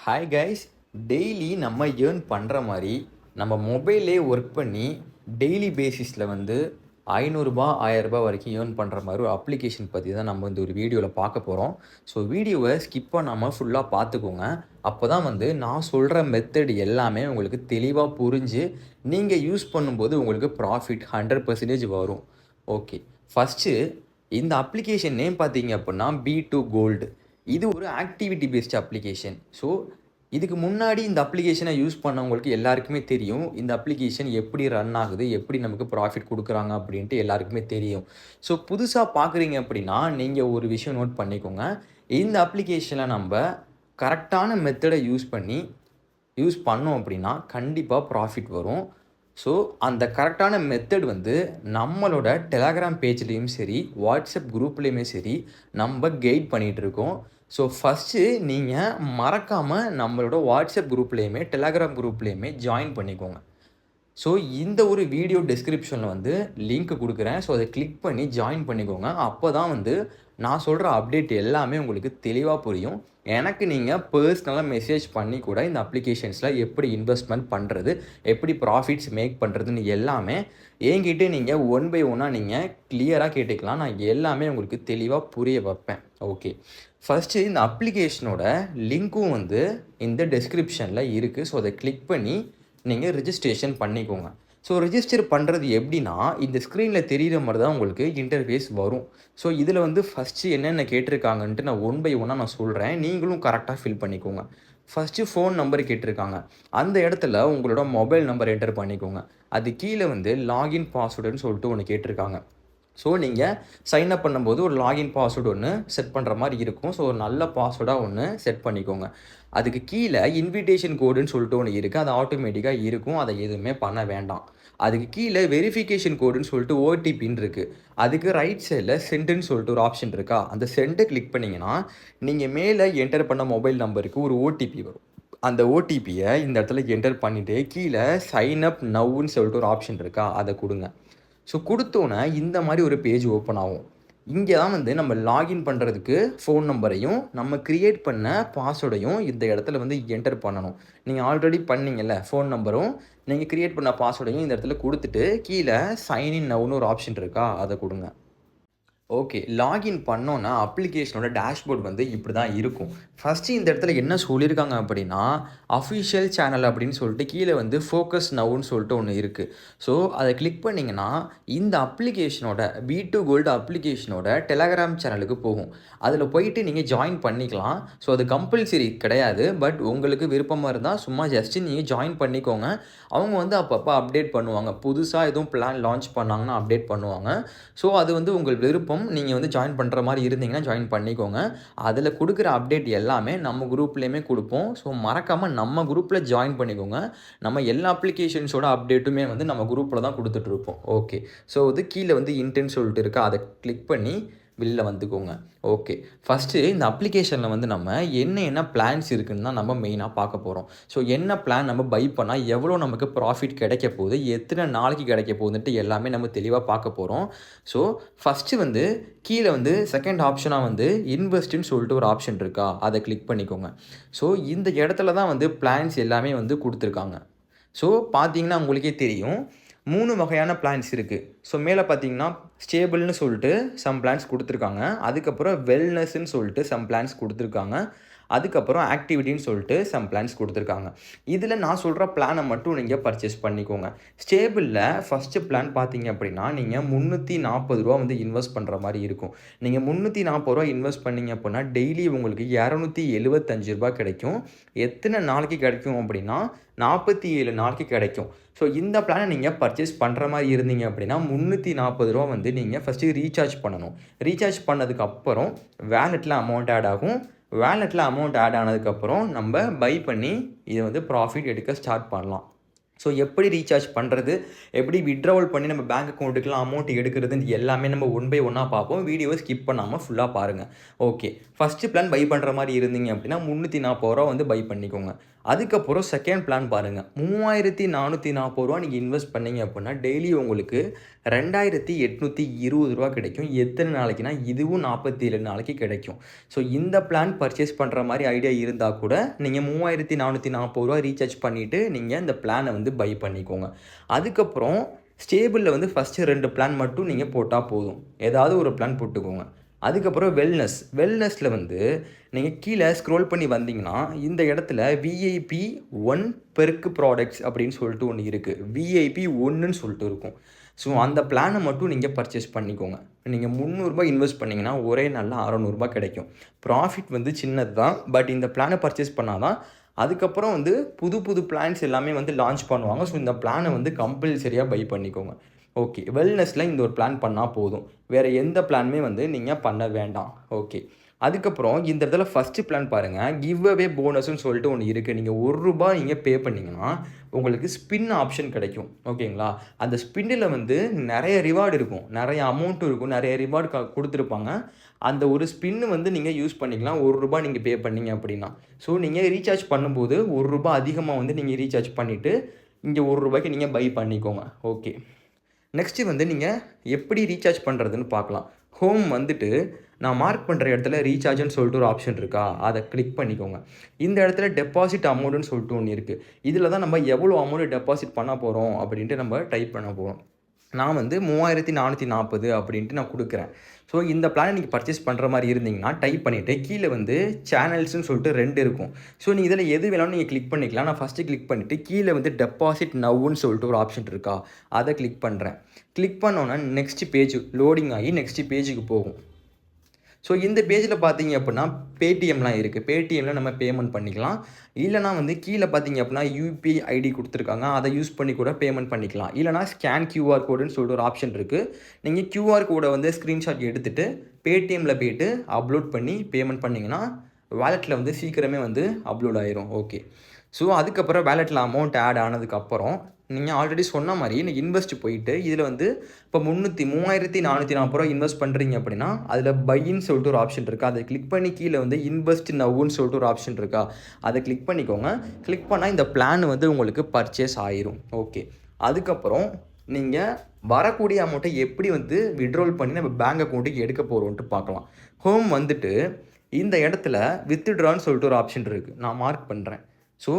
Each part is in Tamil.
Hi guys. டெய்லி நம்ம ஏர்ன் பண்ணுற மாதிரி நம்ம மொபைல்லே ஒர்க் பண்ணி டெய்லி பேசிஸில் வந்து ரூ. 500 1000 வரைக்கும் ஏர்ன் பண்ணுற மாதிரி ஒரு அப்ளிகேஷன் பற்றி தான் நம்ம இந்த ஒரு வீடியோவில் பார்க்க போகிறோம். ஸோ வீடியோவை ஸ்கிப் பண்ணாமல் ஃபுல்லாக பார்த்துக்கோங்க. அப்போ தான் வந்து நான் சொல்கிற மெத்தட் எல்லாமே உங்களுக்கு தெளிவாக புரிஞ்சு நீங்கள் யூஸ் பண்ணும்போது உங்களுக்கு ப்ராஃபிட் 100% வரும். ஓகே, ஃபஸ்ட்டு இந்த அப்ளிகேஷன் நேம் பார்த்தீங்க அப்படின்னா B2 கோல்டு. இது ஒரு ஆக்டிவிட்டி பேஸ்ட் அப்ளிகேஷன். ஸோ இதுக்கு முன்னாடி இந்த அப்ளிகேஷனை யூஸ் பண்ணவங்களுக்கு எல்லாருக்குமே தெரியும். இந்த அப்ளிகேஷன் எப்படி ரன் ஆகுது, எப்படி நமக்கு ப்ராஃபிட் குடுக்குறாங்க அப்படின்ட்டு எல்லாருக்குமே தெரியும். ஸோ புதுசா பார்க்குறீங்க அப்படின்னா, நீங்க ஒரு விஷயம் நோட் பண்ணிக்கோங்க. இந்த அப்ளிகேஷனை நம்ப கரெக்டான மெத்தட யூஸ் பண்ணோம் அப்படின்னா, கண்டிப்பா ப்ராஃபிட் வரும். ஸோ அந்த கரெக்டான மெத்தட் வந்து நம்மளோட டெலகிராம் பேஜ்லேயும் சரி, வாட்ஸ்அப் குரூப்லேயுமே சரி, நம்ம கைட் பண்ணிகிட்ருக்கோம். ஸோ ஃபஸ்ட்டு நீங்கள் மறக்காமல் நம்மளோட வாட்ஸ்அப் குரூப்லேயுமே டெலகிராம் குரூப்லேயுமே ஜாயின் பண்ணிக்கோங்க. ஸோ இந்த ஒரு வீடியோ டிஸ்கிரிப்ஷனில் வந்து லிங்க் கொடுக்குறேன். ஸோ அதை கிளிக் பண்ணி ஜாயின் பண்ணிக்கோங்க. அப்போ தான் வந்து நான் சொல்கிற அப்டேட் எல்லாமே உங்களுக்கு தெளிவாக புரியும். எனக்கு நீங்கள் பர்சனலாக மெசேஜ் பண்ணி கூட இந்த அப்ளிகேஷன்ஸில் எப்படி இன்வெஸ்ட்மெண்ட் பண்ணுறது, எப்படி ப்ராஃபிட்ஸ் மேக் பண்ணுறதுன்னு எல்லாமே என்கிட்ட நீங்கள் ஒன் பை ஒன்னாக நீங்கள் கிளியராக கேட்டுக்கலாம். நான் எல்லாமே உங்களுக்கு தெளிவாக புரிய வைப்பேன். ஓகே, ஃபஸ்ட்டு இந்த அப்ளிகேஷனோட லிங்க்கும் வந்து இந்த டிஸ்கிரிப்ஷனில் இருக்குது. ஸோ அதை கிளிக் பண்ணி நீங்கள் ரிஜிஸ்ட்ரேஷன் பண்ணிக்கோங்க. ஸோ ரிஜிஸ்டர் பண்ணுறது எப்படின்னா, இந்த ஸ்க்ரீனில் தெரிகிற மாதிரி தான் உங்களுக்கு இன்டர்ஃபேஸ் வரும். ஸோ இதில் வந்து ஃபஸ்ட்டு என்னென்ன கேட்டிருக்காங்கன்ட்டு நான் ஒன் பை ஒன்னாக நான் சொல்கிறேன். நீங்களும் கரெக்டாக ஃபில் பண்ணிக்கோங்க. ஃபஸ்ட்டு ஃபோன் நம்பர் கேட்டிருக்காங்க. அந்த இடத்துல உங்களோட மொபைல் நம்பர் என்டர் பண்ணிக்கோங்க. அது கீழே வந்து லாகின் பாஸ்வேர்டுன்னு சொல்லிட்டு ஒன்று கேட்டிருக்காங்க. ஸோ நீங்கள் சைன் அப் பண்ணும்போது ஒரு லாகின் பாஸ்வேர்டு ஒன்று செட் பண்ணுற மாதிரி இருக்கும். ஸோ ஒரு நல்ல பாஸ்வேர்டாக ஒன்று செட் பண்ணிக்கோங்க. அதுக்கு கீழே இன்விடேஷன் கோடுன்னு சொல்லிட்டு ஒன்று இருக்குது. அது ஆட்டோமேட்டிக்காக இருக்கும். அதை எதுவுமே பண்ண வேண்டாம். அதுக்கு கீழே வெரிஃபிகேஷன் கோடுன்னு சொல்லிட்டு ஓடிபின்னு இருக்குது. அதுக்கு ரைட் சைடில் சென்டுன்னு சொல்லிட்டு ஒரு ஆப்ஷன் இருக்கா, அந்த சென்டை கிளிக் பண்ணிங்கன்னா நீங்கள் மேலே என்டர் பண்ண மொபைல் நம்பருக்கு ஒரு ஓடிபி வரும். அந்த ஓடிபியை இந்த இடத்துல என்டர் பண்ணிவிட்டு கீழே சைன் அப் நவ்வுன்னு சொல்லிட்டு ஒரு ஆப்ஷன் இருக்கா, அதை கொடுங்க. ஸோ கொடுத்தோன்னே இந்த மாதிரி ஒரு பேஜ் ஓப்பன் ஆகும். இங்கே தான் வந்து நம்ம லாகின் பண்ணுறதுக்கு ஃபோன் நம்பரையும் நம்ம க்ரியேட் பண்ண பாஸ்வேர்டையும் இந்த இடத்துல வந்து என்டர் பண்ணணும். நீங்கள் ஆல்ரெடி பண்ணீங்கல்ல, ஃபோன் நம்பரும் நீங்கள் க்ரியேட் பண்ண பாஸ்வேர்டையும் இந்த இடத்துல கொடுத்துட்டு கீழே சைன் இன் நவ்னு ஒரு ஆப்ஷன் இருக்கா, அதை கொடுங்க. ஓகே, லாகின் பண்ணோன்னா அப்ளிகேஷனோட டேஷ்போர்ட் வந்து இப்படி தான் இருக்கும். ஃபஸ்ட்டு இந்த இடத்துல என்ன சொல்லியிருக்காங்க அப்படின்னா, அஃபிஷியல் சேனல் அப்படின்னு சொல்லிட்டு கீழே வந்து ஃபோக்கஸ் நவ்வுன்னு சொல்லிட்டு ஒன்று இருக்குது. ஸோ அதை கிளிக் பண்ணிங்கன்னா இந்த அப்ளிகேஷனோட B2 கோல்டு அப்ளிகேஷனோட டெலகிராம் சேனலுக்கு போகும். அதில் போயிட்டு நீங்கள் ஜாயின் பண்ணிக்கலாம். ஸோ அது கம்பல்சரி கிடையாது. பட் உங்களுக்கு விருப்பமாக இருந்தால் சும்மா ஜஸ்ட்டு நீங்கள் ஜாயின் பண்ணிக்கோங்க. அவங்க வந்து அப்பப்போ அப்டேட் பண்ணுவாங்க. புதுசாக எதுவும் பிளான் லான்ச் பண்ணாங்கன்னா அப்டேட் பண்ணுவாங்க. ஸோ அது வந்து உங்கள் விருப்பம். நீங்கள் வந்து ஜாயின் பண்ணுற மாதிரி இருந்தீங்கன்னா ஜாயின் பண்ணிக்கோங்க. அதில் கொடுக்குற அப்டேட் எல்லாமே நம்ம குரூப்லேயுமே கொடுப்போம். ஸோ மறக்காமல் நம்ம குரூப்பில் ஜாயின் பண்ணிக்கோங்க. நம்ம எல்லா அப்ளிகேஷன்ஸோட அப்டேட்டுமே வந்து நம்ம குரூப்பில் தான் கொடுத்துட்ருப்போம். ஓகே, ஸோ இது கீழே வந்து இன்டென்ட் சொல்லிட்டு இருக்கா, அதை கிளிக் பண்ணி வெளில வந்துக்கோங்க. ஓகே, ஃபஸ்ட்டு இந்த அப்ளிகேஷனில் வந்து நம்ம என்ன பிளான்ஸ் இருக்குதுன்னு தான் நம்ம மெயினாக பார்க்க போகிறோம். ஸோ என்ன பிளான் நம்ம பை பண்ணால் எவ்வளோ நமக்கு ப்ராஃபிட் கிடைக்க போகுது, எத்தனை நாளைக்கு கிடைக்க போகுதுன்ட்டு எல்லாமே நம்ம தெளிவாக பார்க்க போகிறோம். ஸோ ஃபஸ்ட்டு வந்து கீழே வந்து செகண்ட் ஆப்ஷனாக வந்து இன்வெஸ்ட்டுன்னு சொல்லிட்டு ஒரு ஆப்ஷன் இருக்கா, அதை கிளிக் பண்ணிக்கோங்க. ஸோ இந்த இடத்துல தான் வந்து பிளான்ஸ் எல்லாமே வந்து கொடுத்துருக்காங்க. ஸோ பார்த்தீங்கன்னா உங்களுக்கே தெரியும் 3 வகையான பிளான்ஸ் இருக்குது. ஸோ மேலே பார்த்தீங்கன்னா ஸ்டேபிள்னு சொல்லிட்டு சம் பிளான்ஸ் கொடுத்துருக்காங்க. அதுக்கப்புறம் வெல்னஸ்ன்னு சொல்லிட்டு சம் பிளான்ஸ் கொடுத்துருக்காங்க. அதுக்கப்புறம் ஆக்டிவிட்டின்னு சொல்லிட்டு சம் பிளான்ஸ் கொடுத்துருக்காங்க. இதில் நான் சொல்கிற பிளானை மட்டும் நீங்கள் பர்ச்சேஸ் பண்ணிக்கோங்க. ஸ்டேபிளில் ஃபஸ்ட்டு பிளான் பார்த்தீங்க அப்படின்னா நீங்கள் ரூ. 340 வந்து இன்வெஸ்ட் பண்ணுற மாதிரி இருக்கும். நீங்கள் ரூ. 340 இன்வெஸ்ட் பண்ணிங்க அப்படின்னா டெய்லி உங்களுக்கு ரூ. 275 கிடைக்கும். எத்தனை நாளைக்கு கிடைக்கும் அப்படின்னா 47 நாளைக்கு கிடைக்கும். ஸோ இந்த பிளானை நீங்கள் பர்ச்சேஸ் பண்ணுற மாதிரி இருந்தீங்க அப்படின்னா ரூ. 340 வந்து நீங்கள் ஃபஸ்ட்டு ரீசார்ஜ் பண்ணணும். ரீசார்ஜ் பண்ணதுக்கப்புறம் வேலெட்டில் அமௌண்ட் ஆட் ஆகும். வேலெட்டில் அமௌண்ட் ஆட் ஆனதுக்கப்புறம் நம்ம பை பண்ணி இதை வந்து ப்ராஃபிட் எடுக்க ஸ்டார்ட் பண்ணலாம். ஸோ எப்படி ரீசார்ஜ் பண்ணுறது, எப்படி வித்ட்ராவல் பண்ணி நம்ம பேங்க் அக்கௌண்ட்டுக்குலாம் அமௌண்ட் எடுக்கிறதுன்னு எல்லாமே நம்ம ஒன் பை ஒன்னாக பார்ப்போம். வீடியோவை ஸ்கிப் பண்ணாமல் ஃபுல்லாக பாருங்கள். ஓகே, ஃபஸ்ட்டு பிளான் பை பண்ணுற மாதிரி இருந்தீங்க அப்படின்னா ரூ. 340 வந்து பை பண்ணிக்கோங்க. அதுக்கப்புறம் செகண்ட் பிளான் பாருங்கள். ரூ. 3440 நீங்கள் இன்வெஸ்ட் பண்ணீங்க அப்படின்னா டெய்லி உங்களுக்கு ரூ. 2820 கிடைக்கும். எத்தனை நாளைக்குன்னா இதுவும் 47 நாளைக்கு கிடைக்கும். ஸோ இந்த பிளான் பர்ச்சேஸ் பண்ணுற மாதிரி ஐடியா இருந்தால் கூட நீங்கள் ரூ. 3440 ரீசார்ஜ் பண்ணிவிட்டு நீங்கள் இந்த பிளானை வந்து பை பண்ணிக்கோங்க. அதுக்கப்புறம் ஸ்டேபிளில் வந்து ஃபஸ்ட்டு 2 பிளான் மட்டும் நீங்கள் போட்டால் போதும். ஏதாவது ஒரு பிளான் போட்டுக்கோங்க. அதுக்கப்புறம் வெல்னஸில் வந்து நீங்கள் கீழே ஸ்க்ரோல் பண்ணி வந்தீங்கன்னா இந்த இடத்துல விஐபி 1 பெருக்கு ப்ராடக்ட்ஸ் அப்படின்னு சொல்லிட்டு ஒன்று இருக்குது. விஐபி 1ன்னு சொல்லிட்டு இருக்கும். ஸோ அந்த பிளானை மட்டும் நீங்கள் பர்ச்சேஸ் பண்ணிக்கோங்க. நீங்கள் ரூ. 300 இன்வெஸ்ட் பண்ணிங்கன்னா ஒரே நாளில் ரூ. 600 கிடைக்கும். ப்ராஃபிட் வந்து சின்னது தான். பட் இந்த பிளானை பர்ச்சேஸ் பண்ணால் தான் அதுக்கப்புறம் வந்து புது பிளான்ஸ் எல்லாமே வந்து லான்ச் பண்ணுவாங்க. ஸோ இந்த பிளானை வந்து கம்பல்சரியாக பை பண்ணிக்கோங்க. ஓகே, வெல்னஸில் இந்த ஒரு பிளான் பண்ணால் போதும். வேறு எந்த பிளானுமே வந்து நீங்கள் பண்ண வேண்டாம். ஓகே, அதுக்கப்புறம் இந்த இடத்துல ஃபஸ்ட்டு பிளான் பாருங்கள். கிவ் அவே போனஸ்ன்னு சொல்லிட்டு ஒன்று இருக்குது. நீங்கள் ரூ. 1 நீங்கள் பே பண்ணிங்கன்னா உங்களுக்கு ஸ்பின் ஆப்ஷன் கிடைக்கும். ஓகேங்களா? அந்த ஸ்பின்னில் வந்து நிறைய ரிவார்டு இருக்கும், நிறைய அமௌண்ட்டும் இருக்கும், நிறைய ரிவார்டு கொடுத்துருப்பாங்க. அந்த ஒரு ஸ்பின்னு வந்து நீங்கள் யூஸ் பண்ணிக்கலாம் ரூ. 1 நீங்கள் பே பண்ணிங்க அப்படின்னா. ஸோ நீங்கள் ரீசார்ஜ் பண்ணும்போது ரூ. 1 அதிகமாக வந்து நீங்கள் ரீசார்ஜ் பண்ணிவிட்டு இங்கே ரூ. நீங்கள் பை பண்ணிக்கோங்க. ஓகே, நெக்ஸ்ட்டு வந்து நீங்கள் எப்படி ரீசார்ஜ் பண்ணுறதுன்னு பார்க்கலாம். ஹோம் வந்துட்டு நான் மார்க் பண்ணுற இடத்துல ரீசார்ஜ்னு சொல்லிட்டு ஒரு ஆப்ஷன் இருக்கா, அதை கிளிக் பண்ணிக்கோங்க. இந்த இடத்துல டெபாசிட் அமௌண்ட்டுன்னு சொல்லிட்டு ஒன்று இருக்குது. இதில் தான் நம்ம எவ்வளோ அமௌண்ட் டெபாசிட் பண்ண போகிறோம் அப்படின்ட்டு நம்ம டைப் பண்ண போகிறோம். நான் வந்து 3440 அப்படின்ட்டு நான் கொடுக்குறேன். ஸோ இந்த பிளானை நீங்கள் பர்ச்சேஸ் பண்ணுற மாதிரி இருந்தீங்கன்னா டைப் பண்ணிவிட்டு கீழே வந்து சேனல்ஸ்னு சொல்லிட்டு 2 இருக்கும். ஸோ நீங்கள் இதில் எது வேணாலும் நீங்கள் கிளிக் பண்ணிக்கலாம். நான் ஃபஸ்ட்டு கிளிக் பண்ணிவிட்டு கீழே வந்து டெபாசிட் நவ்வுன்னு சொல்லிட்டு ஒரு ஆப்ஷன் இருக்கா, அதை கிளிக் பண்ணுறேன். கிளிக் பண்ணோன்னா நெக்ஸ்ட் பேஜ் லோடிங் ஆகி நெக்ஸ்ட் பேஜுக்கு போகும். ஸோ இந்த பேஜில் பார்த்தீங்க அப்படின்னா பேடிஎம்லாம் இருக்குது. பேடிஎம்மில் நம்ம பேமெண்ட் பண்ணிக்கலாம். இல்லைனா வந்து கீழே பார்த்தீங்க அப்படின்னா யூபிஐ ஐடி கொடுத்துருக்காங்க, அதை யூஸ் பண்ணி கூட பேமெண்ட் பண்ணிக்கலாம். இல்லைனா ஸ்கேன் கியூஆர் கோடுன்னு சொல்லிட்டு ஒரு ஆப்ஷன் இருக்குது. நீங்கள் கியூஆர் கோடை வந்து ஸ்க்ரீன்ஷாட் எடுத்துகிட்டு பேடிஎம்மில் போய்ட்டு அப்லோட் பண்ணி பேமெண்ட் பண்ணிங்கன்னா வாலெட்டில் வந்து சீக்கிரமே வந்து அப்லோட் ஆயிரும். ஓகே, ஸோ அதுக்கப்புறம் வேலெட்டில் அமௌண்ட் ஆட் ஆனதுக்கப்புறம் நீங்கள் ஆல்ரெடி சொன்ன மாதிரி நீங்கள் இன்வெஸ்ட் போயிட்டு இதில் வந்து இப்போ 3440 இன்வெஸ்ட் பண்ணுறீங்க அப்படின்னா அதில் பையின்னு சொல்லிட்டு ஒரு ஆப்ஷன் இருக்கா, அதை கிளிக் பண்ணி கீழே வந்து இன்வெஸ்ட் நவ்வுன்னு சொல்லிட்டு ஒரு ஆப்ஷன் இருக்கா, அதை கிளிக் பண்ணிக்கோங்க. கிளிக் பண்ணால் இந்த பிளான் வந்து உங்களுக்கு பர்ச்சேஸ் ஆயிரும். ஓகே, அதுக்கப்புறம் நீங்கள் வரக்கூடிய அமௌண்ட்டை எப்படி வந்து விட்ரால் பண்ணி நம்ம பேங்க் அக்கௌண்ட்டுக்கு எடுக்க போகிறோன்ட்டு பார்க்கலாம். ஹோம் வந்துட்டு இந்த இடத்துல வித்ட்ரான்னு சொல்லிட்டு ஒரு ஆப்ஷன் இருக்குது, நான் மார்க் பண்ணுறேன். ஸோ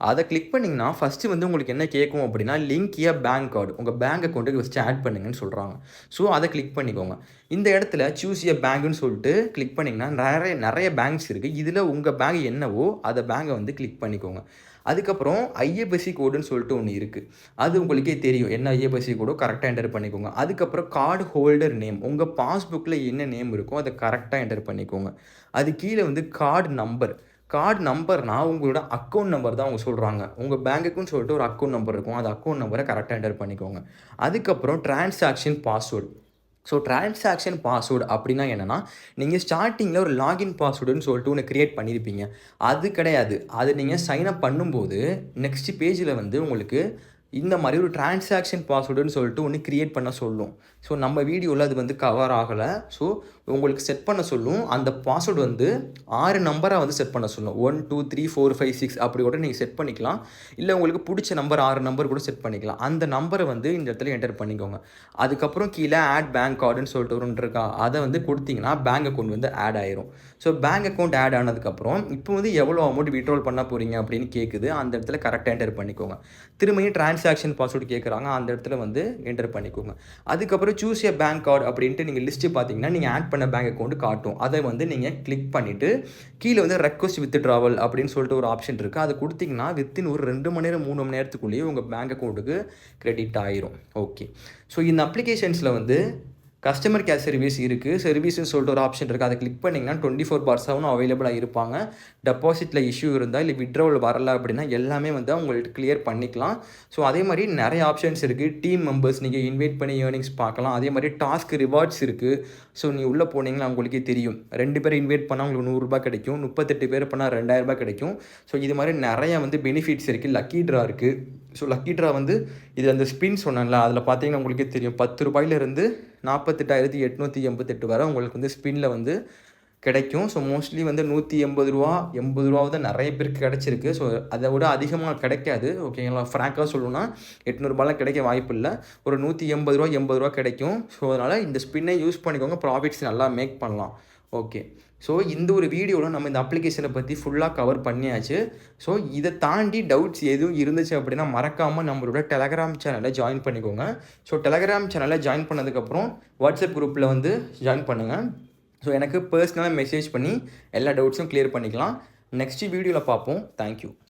அதை கிளிக் பண்ணிங்கன்னா ஃபஸ்ட்டு வந்து உங்களுக்கு என்ன கேட்கும் அப்படின்னா லிங்க் பேங்க் கார்டு, உங்கள் பேங்க் அக்கௌண்ட்டுக்கு ஃபஸ்ட்டு ஆட் பண்ணுங்கன்னு சொல்கிறாங்க. ஸோ அதை கிளிக் பண்ணிக்கோங்க. இந்த இடத்துல சூஸ் பேங்க்குன்னு சொல்லிட்டு கிளிக் பண்ணிங்கன்னா நிறைய பேங்க்ஸ் இருக்குது. இதில் உங்கள் பேங்க் என்னவோ அதை பேங்கை வந்து கிளிக் பண்ணிக்கோங்க. அதுக்கப்புறம் ஐஎஃப்எஸ்சி கோடுன்னு சொல்லிட்டு ஒன்று இருக்குது, அது உங்களுக்கே தெரியும் என்ன ஐஎஃப்எஸ்சி கோடோ, கரெக்டாக என்டர் பண்ணிக்கோங்க. அதுக்கப்புறம் கார்டு ஹோல்டர் நேம், உங்கள் பாஸ்புக்கில் என்ன நேம் இருக்கோ அதை கரெக்டாக என்டர் பண்ணிக்கோங்க. அது கீழே வந்து கார்டு நம்பர்னால் உங்களோட அக்கௌண்ட் நம்பர் தான் அவங்க சொல்கிறாங்க. உங்கள் பேங்க்குன்னு சொல்லிட்டு ஒரு அக்கௌண்ட் நம்பர் இருக்கும், அந்த அக்கௌண்ட் நம்பரை கரெக்டாக என்டர் பண்ணிக்கோங்க. அதுக்கப்புறம் transaction password. So transaction password அப்படின்னா என்னென்னா நீங்கள் ஸ்டார்டிங்கில் ஒரு லாகின் பாஸ்வேர்டுன்னு சொல்லிட்டு ஒன்று க்ரியேட் பண்ணியிருப்பீங்க. அது கிடையாது, அது நீங்கள் சைன்அப் பண்ணும்போது நெக்ஸ்ட் பேஜில் வந்து உங்களுக்கு இந்த மாதிரி ஒரு டிரான்சாக்ஷன் பாஸ்வேர்டுன்னு சொல்லிட்டு ஒன்று க்ரியேட் பண்ண சொல்லும். ஸோ நம்ம வீடியோவில் அது வந்து கவர் ஆகலை. ஸோ உங்களுக்கு செட் பண்ண சொல்லும். அந்த பாஸ்வேர்டு வந்து 6 நம்பராக வந்து செட் பண்ண சொல்லும். 1 2 3 4 5 6 அப்படி கூட நீங்கள் செட் பண்ணிக்கலாம். இல்லை உங்களுக்கு பிடிச்ச நம்பர் 6 நம்பர் கூட செட் பண்ணிக்கலாம். அந்த நம்பரை வந்து இந்த இடத்துல என்டர் பண்ணிக்கோங்க. அதுக்கப்புறம் கீழே ஆட் பேங்க் கார்டுன்னு சொல்லிட்டு ஒன்று இருக்கா, அதை வந்து கொடுத்தீங்கன்னா பேங்க் அக்கௌண்ட் வந்து ஆட் ஆயிரும். ஸோ பேங்க் அக்கௌண்ட் ஆட் ஆனதுக்கப்புறம் இப்போ வந்து எவ்வளோ அமௌண்ட் விட்ரால் பண்ண போகிறீங்க அப்படின்னு கேட்குது, அந்த இடத்துல கரெக்டாக என்டர் பண்ணிக்கோங்க. திரும்பியும் டிரான்சாக்ஷன் பாஸ்வேர்டு கேட்குறாங்க, அந்த இடத்துல வந்து என்டர் பண்ணிக்கோங்க. அதுக்கப்புறம் சூஸ் பேங்க் கார்டு அப்படின்ட்டு நீங்கள் லிஸ்ட்டு பார்த்தீங்கன்னா நீங்கள் ஆட் பண்ண பேங்க் அக்கௌண்ட் காட்டும். அதை வந்து நீங்கள் கிளிக் பண்ணிவிட்டு கீழே வந்து ரெக்வஸ்ட் வித்ட்ராவல் அப்படின்னு சொல்லிட்டு ஒரு ஆப்ஷன் இருக்குது, அதை கொடுத்தீங்கன்னா வித்தின் ஒரு 2 மணி நேரம் 3 மணி நேரத்துக்குள்ளேயே உங்கள் பேங்க் அக்கௌண்ட்டுக்கு கிரெடிட் ஆயிரும். ஓகே, ஸோ இந்த அப்ளிகேஷன்ஸில் வந்து கஸ்டமர் கேர் சர்வீஸ்னு சொல்லிட்டு ஒரு ஆப்ஷன் இருக்குது, அதை கிளிக் பண்ணிங்கன்னா 24/7 அவைலபிளாக இருப்பாங்க. டெபாசிட்டில் இஷ்யூ இருந்தால் இல்லை விட்ராவல் வரலை அப்படின்னா எல்லாமே வந்து அவங்கள்ட்ட கிளியர் பண்ணிக்கலாம். ஸோ அதே மாதிரி நிறைய ஆப்ஷன்ஸ் இருக்குது. டீம் மெம்பர்ஸ் நீங்கள் இன்வைட் பண்ணி ஏர்னிங்ஸ் பார்க்கலாம். அதே மாதிரி டாஸ்க் ரிவார்ட்ஸ் இருக்குது. ஸோ நீங்கள் உள்ளே போனீங்கன்னா உங்களுக்கே தெரியும், 2 பேர் இன்வைட் பண்ணால் உங்களுக்கு ₹100 கிடைக்கும், 38 பேர் பண்ணால் ₹2000 கிடைக்கும். ஸோ இது மாதிரி நிறைய வந்து பெனிஃபிட்ஸ் இருக்குது. லக்கி ட்ரா இருக்குது. ஸோ லக்கி ட்ரா வந்து இதில் அந்த ஸ்பின் சொன்னேன்ல, அதில் பார்த்தீங்கன்னா உங்களுக்கே தெரியும் ₹10 48,888 வரை உங்களுக்கு வந்து ஸ்பின்னில் வந்து கிடைக்கும். ஸோ மோஸ்ட்லி வந்து ரூ. 180 ரூ. 80 தான் நிறைய பேருக்கு கிடச்சிருக்கு. ஸோ அதை விட அதிகமாக கிடைக்காது. ஓகேங்களா? ஃப்ராங்காக சொல்லணும்னா ரூ. 800 கிடைக்க வாய்ப்பு இல்லை. ஒரு ரூ. 180 ரூ. 80 கிடைக்கும். ஸோ அதனால் இந்த ஸ்பின்னை யூஸ் பண்ணிக்கோங்க. ப்ராஃபிட்ஸ் நல்லா மேக் பண்ணலாம். ஓகே. ஸோ இந்த ஒரு வீடியோவில் நம்ம இந்த அப்ளிகேஷனை பற்றி ஃபுல்லாக கவர் பண்ணியாச்சு. ஸோ இதை தாண்டி டவுட்ஸ் எதுவும் இருந்துச்சு அப்படின்னா மறக்காமல் நம்மளோட டெலகிராம் சேனலை ஜாயின் பண்ணிக்கோங்க. ஸோ டெலகிராம் சேனலை ஜாயின் பண்ணதுக்கப்புறம் வாட்ஸ்அப் குரூப்பில் வந்து ஜாயின் பண்ணுங்கள். ஸோ எனக்கு பர்சனலாக மெசேஜ் பண்ணி எல்லா டவுட்ஸும் கிளியர் பண்ணிக்கலாம். நெக்ஸ்ட் வீடியோவில் பார்ப்போம். தேங்க்யூ.